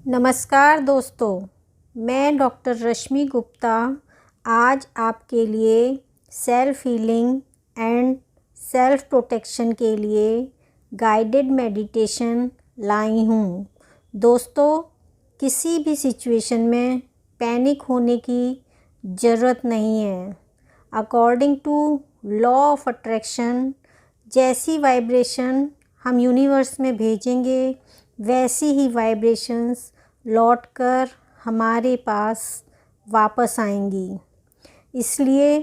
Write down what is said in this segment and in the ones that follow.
नमस्कार दोस्तों, मैं डॉक्टर रश्मि गुप्ता आज आपके लिए self healing and self protection के लिए गाइडेड मेडिटेशन लाई हूँ। दोस्तों, किसी भी सिचुएशन में पैनिक होने की ज़रूरत नहीं है। According to law of attraction, जैसी वाइब्रेशन हम यूनिवर्स में भेजेंगे वैसी ही वाइब्रेशंस लौटकर हमारे पास वापस आएंगी। इसलिए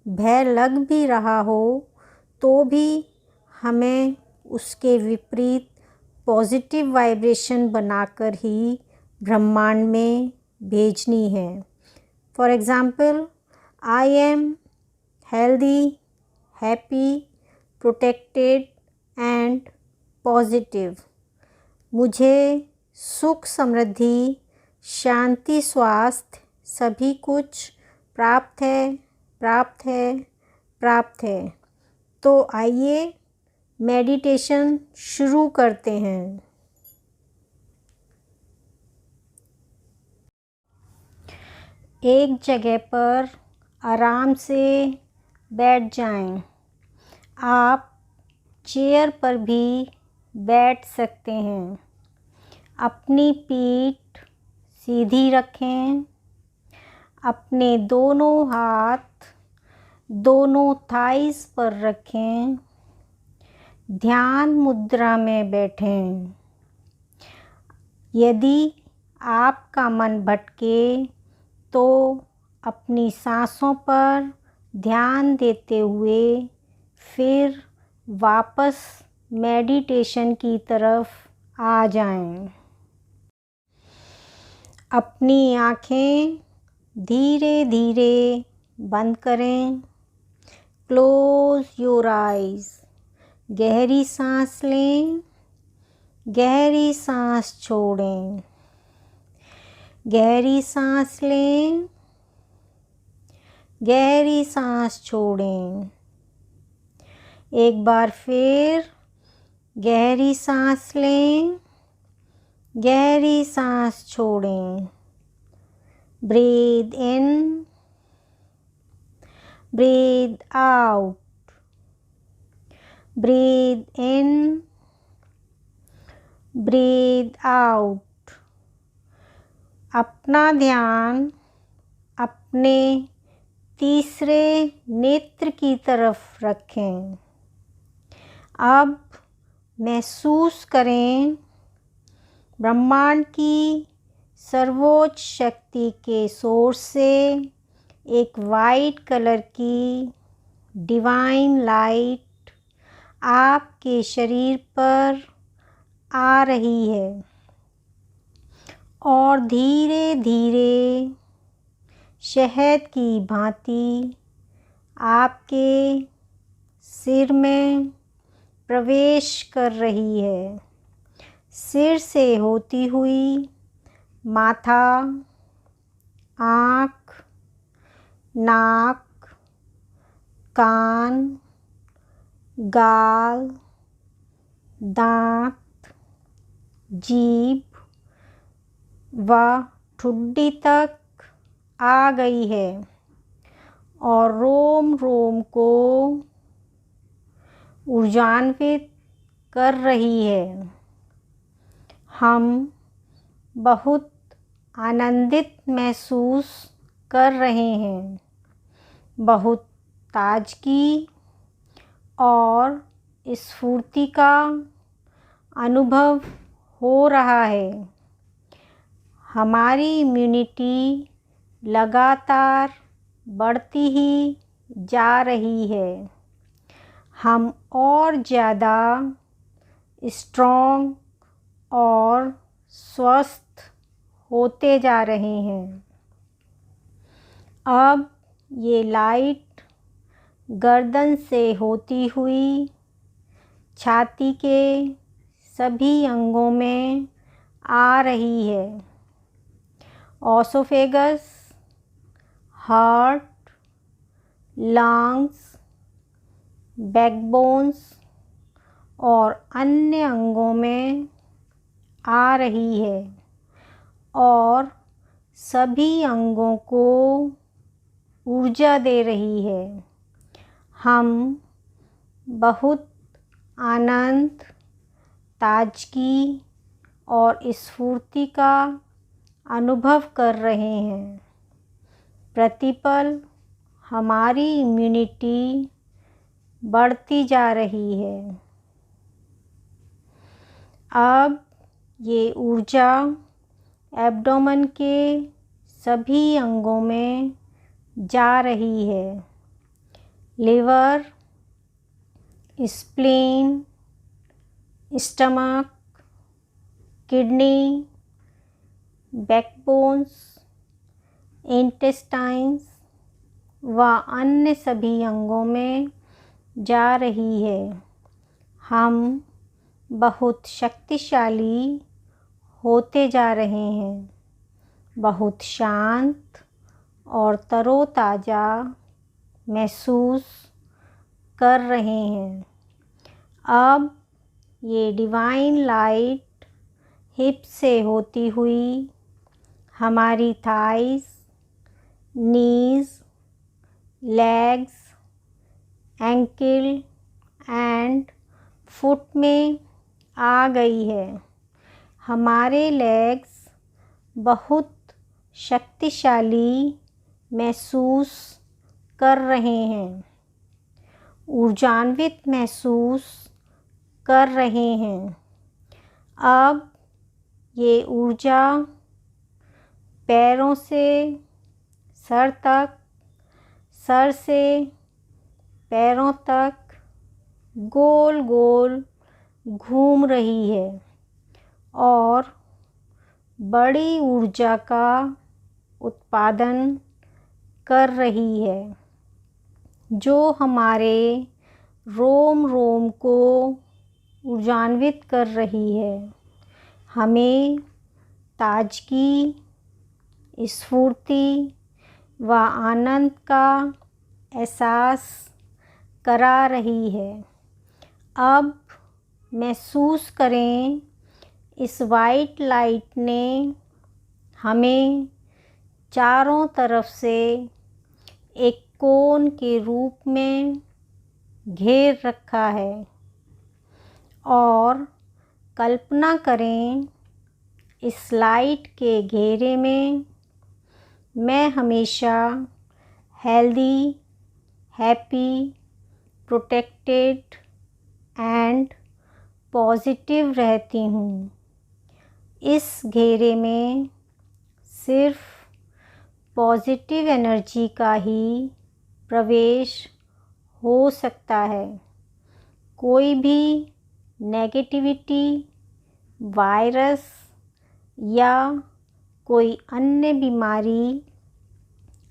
भय लग भी रहा हो तो भी हमें उसके विपरीत पॉजिटिव वाइब्रेशन बनाकर ही ब्रह्मांड में भेजनी है। For example, I am healthy, happy, protected and positive. मुझे सुख, समृद्धि, शांति, स्वास्थ्य सभी कुछ प्राप्त है, प्राप्त है, प्राप्त है। तो आइए मेडिटेशन शुरू करते हैं। एक जगह पर आराम से बैठ जाएं। आप चेयर पर भी बैठ सकते हैं। अपनी पीठ सीधी रखें। अपने दोनों हाथ दोनों थाइस पर रखें। ध्यान मुद्रा में बैठें। यदि आपका मन भटके तो अपनी सांसों पर ध्यान देते हुए फिर वापस मेडिटेशन की तरफ आ जाएं। अपनी आँखें धीरे धीरे बंद करें। Close your eyes. गहरी सांस लें, गहरी सांस छोड़ें। गहरी सांस लें, गहरी सांस छोड़ें। एक बार फिर गहरी सांस लें, गहरी सांस छोड़ें। ब्रीथ इन, ब्रीथ आउट, ब्रीथ इन, ब्रीथ आउट। अपना ध्यान अपने तीसरे नेत्र की तरफ रखें। अब महसूस करें ब्रह्मांड की सर्वोच्च शक्ति के सोर्स से एक वाइट कलर की डिवाइन लाइट आपके शरीर पर आ रही है और धीरे धीरे शहद की भांति आपके सिर में प्रवेश कर रही है। सिर से होती हुई माथा, आँख, नाक, कान, गाल, दांत, जीभ व ठुड्डी तक आ गई है और रोम रोम को ऊर्जान्वित कर रही है। हम बहुत आनंदित महसूस कर रहे हैं। बहुत ताजगी और स्फूर्ति का अनुभव हो रहा है। हमारी इम्यूनिटी लगातार बढ़ती ही जा रही है। हम और ज़्यादा स्ट्रॉन्ग और स्वस्थ होते जा रहे हैं। अब ये लाइट गर्दन से होती हुई छाती के सभी अंगों में आ रही है। ओसोफेगस, हार्ट, लंग्स, बैकबोन्स और अन्य अंगों में आ रही है और सभी अंगों को ऊर्जा दे रही है। हम बहुत आनंद, ताजगी और स्फूर्ति का अनुभव कर रहे हैं। प्रतिपल हमारी इम्यूनिटी बढ़ती जा रही है। अब ये ऊर्जा एब्डोमेन के सभी अंगों में जा रही है। Liver, spleen, stomach, kidney, backbones, intestines व अन्य सभी अंगों में जा रही है। हम बहुत शक्तिशाली होते जा रहे हैं, बहुत शांत और तरोताज़ा महसूस कर रहे हैं। अब ये डिवाइन लाइट हिप से होती हुई हमारी thighs, knees, legs, ankle and foot में आ गई है। हमारे लेग्स बहुत शक्तिशाली महसूस कर रहे हैं, ऊर्जान्वित महसूस कर रहे हैं। अब ये ऊर्जा पैरों से सर तक, सर से पैरों तक गोल गोल घूम रही है और बड़ी ऊर्जा का उत्पादन कर रही है, जो हमारे रोम रोम को ऊर्जान्वित कर रही है, हमें ताजगी, स्फूर्ति व आनंद का एहसास करा रही है। अब महसूस करें, इस वाइट लाइट ने हमें चारों तरफ से एक कोन के रूप में घेर रखा है और कल्पना करें, इस लाइट के घेरे में मैं हमेशा healthy, happy, protected and positive रहती हूँ। इस घेरे में सिर्फ पॉजिटिव एनर्जी का ही प्रवेश हो सकता है। कोई भी नेगेटिविटी, वायरस या कोई अन्य बीमारी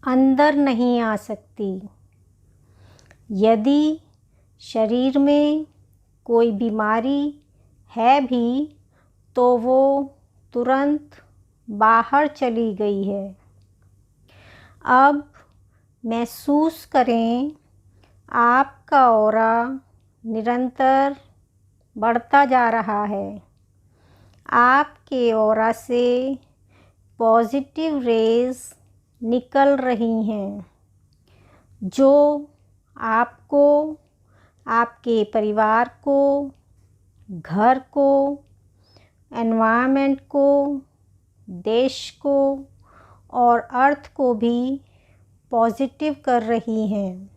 अंदर नहीं आ सकती। यदि शरीर में कोई बीमारी है भी तो वो तुरंत बाहर चली गई है। अब महसूस करें, आपका ऑरा निरंतर बढ़ता जा रहा है। आपके ऑरा से पॉजिटिव रेज निकल रही हैं, जो आपको, आपके परिवार को, घर को, एनवायरनमेंट को, देश को और अर्थ को भी पॉजिटिव कर रही हैं।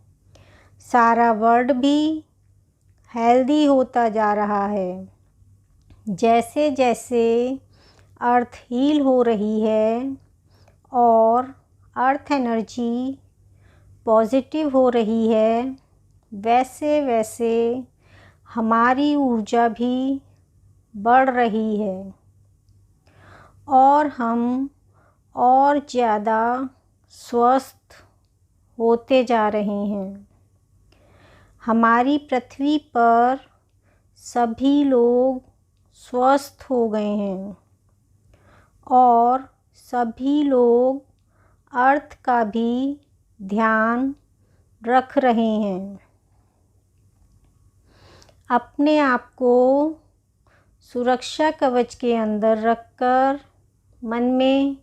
सारा वर्ल्ड भी हेल्दी होता जा रहा है। जैसे जैसे अर्थ हील हो रही है और अर्थ एनर्जी पॉजिटिव हो रही है, वैसे वैसे हमारी ऊर्जा भी बढ़ रही है और हम और ज़्यादा स्वस्थ होते जा रहे हैं। हमारी पृथ्वी पर सभी लोग स्वस्थ हो गए हैं और सभी लोग अर्थ का भी ध्यान रख रहे हैं। अपने आप को सुरक्षा कवच के अंदर रखकर मन में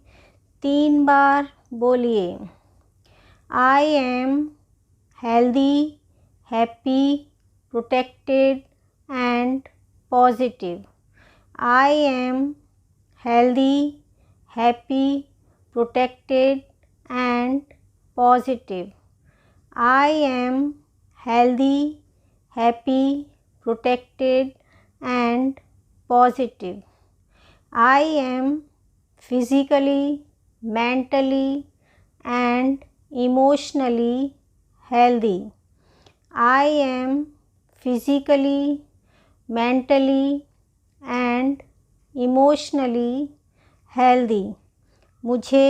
3 बार बोलिए। I am healthy, happy, protected and positive. I am healthy, happy, protected and positive. I am healthy, happy, protected and positive. I am physically, mentally and emotionally healthy. I am physically, mentally and emotionally healthy. मुझे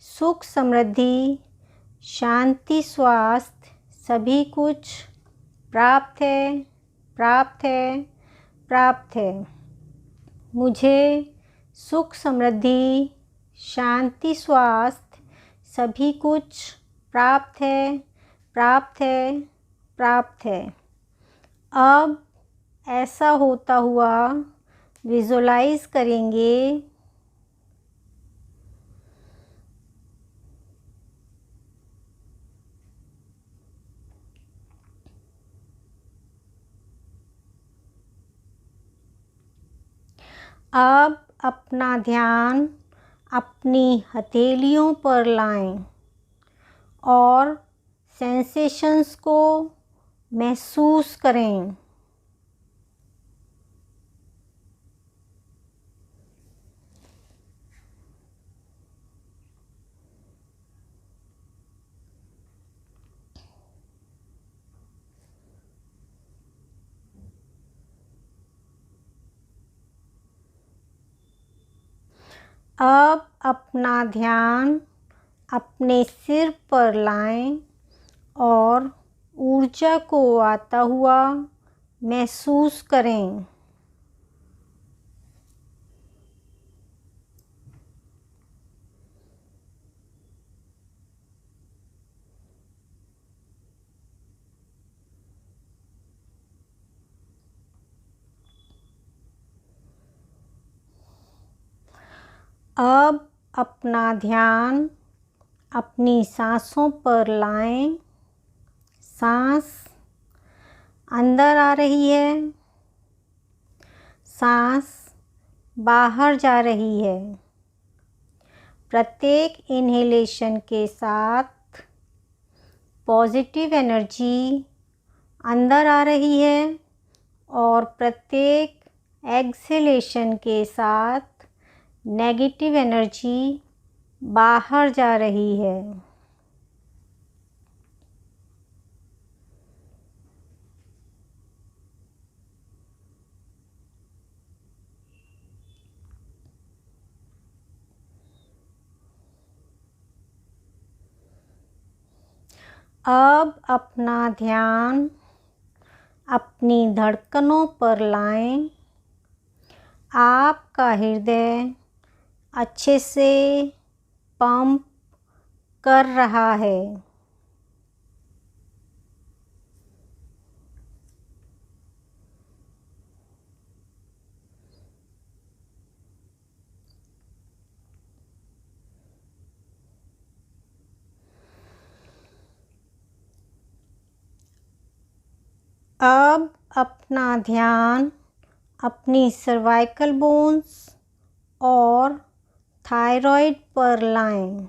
सुख, समृद्धि, शांति, स्वास्थ्य सभी कुछ प्राप्त है, प्राप्त है, प्राप्त है। मुझे सुख, समृद्धि, शांति, स्वास्थ्य सभी कुछ प्राप्त है, प्राप्त है, प्राप्त है। अब ऐसा होता हुआ विजुलाइज करेंगे। अब अपना ध्यान अपनी हथेलियों पर लाएं और सेंसेशंस को महसूस करें। अब अपना ध्यान अपने सिर पर लाएं और ऊर्जा को आता हुआ महसूस करें। अब अपना ध्यान अपनी सांसों पर लाएं। सांस अंदर आ रही है, सांस बाहर जा रही है। प्रत्येक इन्हेलेशन के साथ पॉजिटिव एनर्जी अंदर आ रही है और प्रत्येक एक्सहेलेशन के साथ नेगेटिव एनर्जी बाहर जा रही है। अब अपना ध्यान अपनी धड़कनों पर लाएं। आपका हृदय अच्छे से पंप कर रहा है। अब अपना ध्यान अपनी सर्वाइकल बोन्स और थायराइड पर लाएं।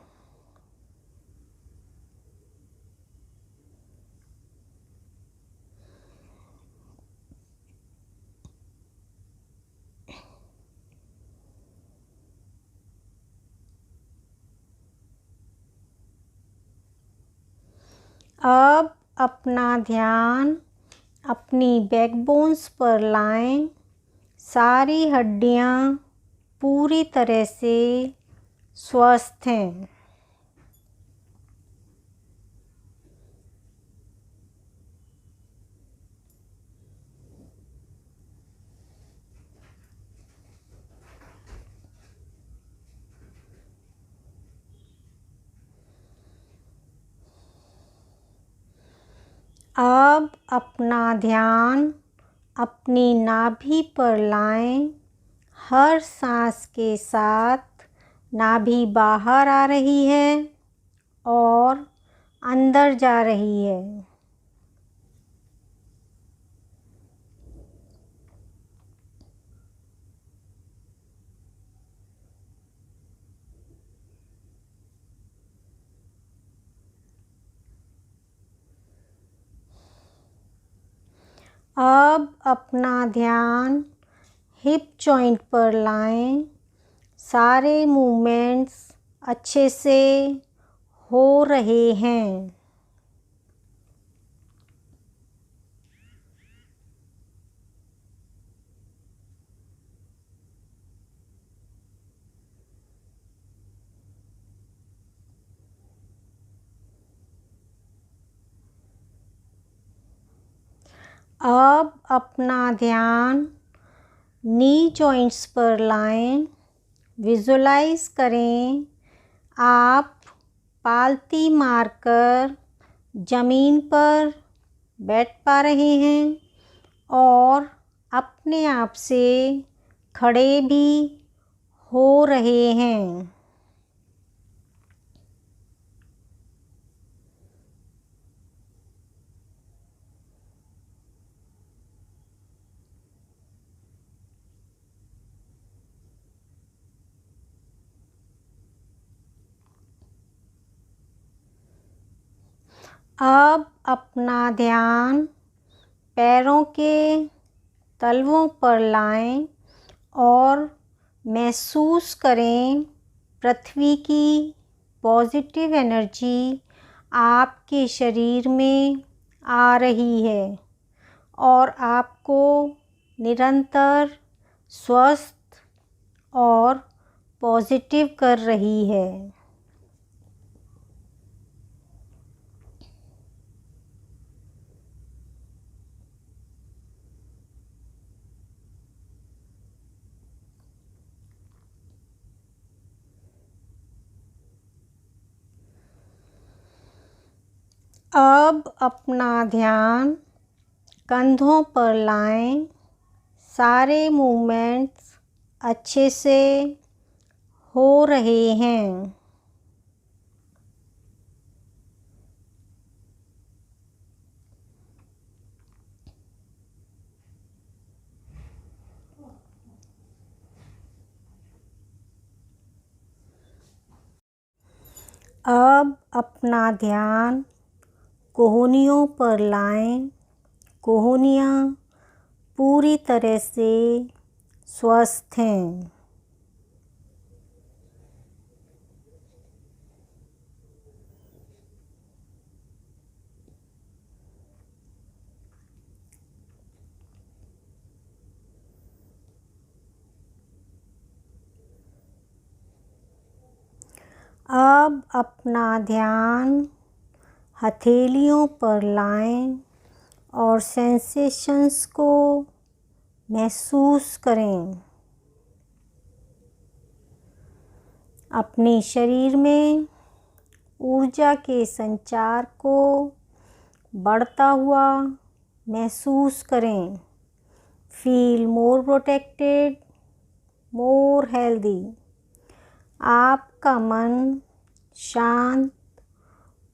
अब अपना ध्यान अपनी बैकबोन्स पर लाएं। सारी हड्डियां पूरी तरह से स्वस्थ हैं। अब अपना ध्यान अपनी नाभि पर लाएं। हर सांस के साथ नाभि बाहर आ रही है और अंदर जा रही है। अब अपना ध्यान हिप जॉइंट पर लाएं। सारे मूवमेंट्स अच्छे से हो रहे हैं। अब अपना ध्यान नी जॉइंट्स पर लाएं। विजुलाइज करें आप पालती मारकर ज़मीन पर बैठ पा रहे हैं और अपने आप से खड़े भी हो रहे हैं। अब अपना ध्यान पैरों के तलवों पर लाएं और महसूस करें पृथ्वी की पॉजिटिव एनर्जी आपके शरीर में आ रही है और आपको निरंतर स्वस्थ और पॉजिटिव कर रही है। अब अपना ध्यान कंधों पर लाएं। सारे मूवमेंट्स अच्छे से हो रहे हैं। अब अपना ध्यान कोहनियों पर लाएं। कोहनियाँ पूरी तरह से स्वस्थ हैं। अब अपना ध्यान हथेलियों पर लाएं और सेंसेशंस को महसूस करें। अपने शरीर में ऊर्जा के संचार को बढ़ता हुआ महसूस करें। Feel more protected, more healthy. आपका मन शांत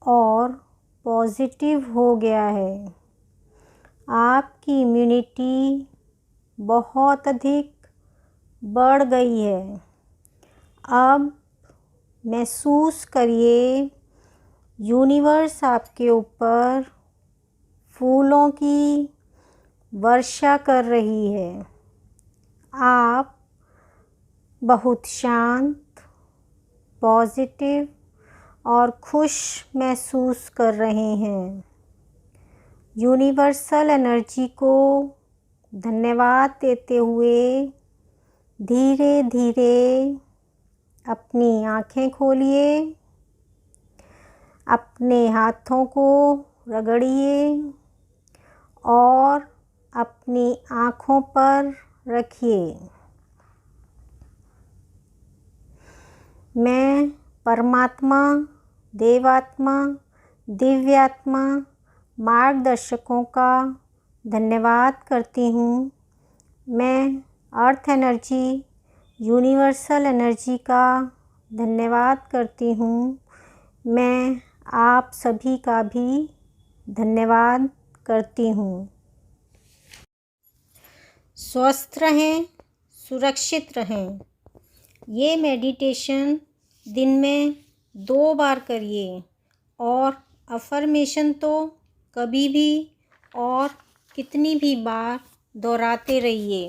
और पॉजिटिव हो गया है। आपकी इम्यूनिटी बहुत अधिक बढ़ गई है। अब महसूस करिए यूनिवर्स आपके ऊपर फूलों की वर्षा कर रही है। आप बहुत शांत, पॉजिटिव और खुश महसूस कर रहे हैं। यूनिवर्सल एनर्जी को धन्यवाद देते हुए धीरे धीरे अपनी आँखें खोलिए। अपने हाथों को रगड़िए और अपनी आँखों पर रखिए। मैं परमात्मा, देवात्मा, दिव्यात्मा, मार्गदर्शकों का धन्यवाद करती हूँ। मैं अर्थ एनर्जी, यूनिवर्सल एनर्जी का धन्यवाद करती हूँ। मैं आप सभी का भी धन्यवाद करती हूँ। स्वस्थ रहें, सुरक्षित रहें। ये मेडिटेशन दिन में 2 बार करिए और अफ़र्मेशन तो कभी भी और कितनी भी बार दोहराते रहिए।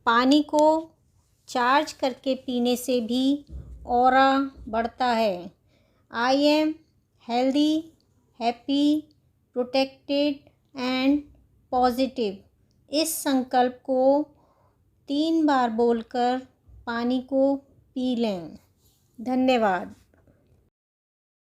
पानी को चार्ज करके पीने से भी ऑरा बढ़ता है। I am healthy, happy, protected and positive. इस संकल्प को 3 बार बोलकर पानी को पी लें। धन्यवाद।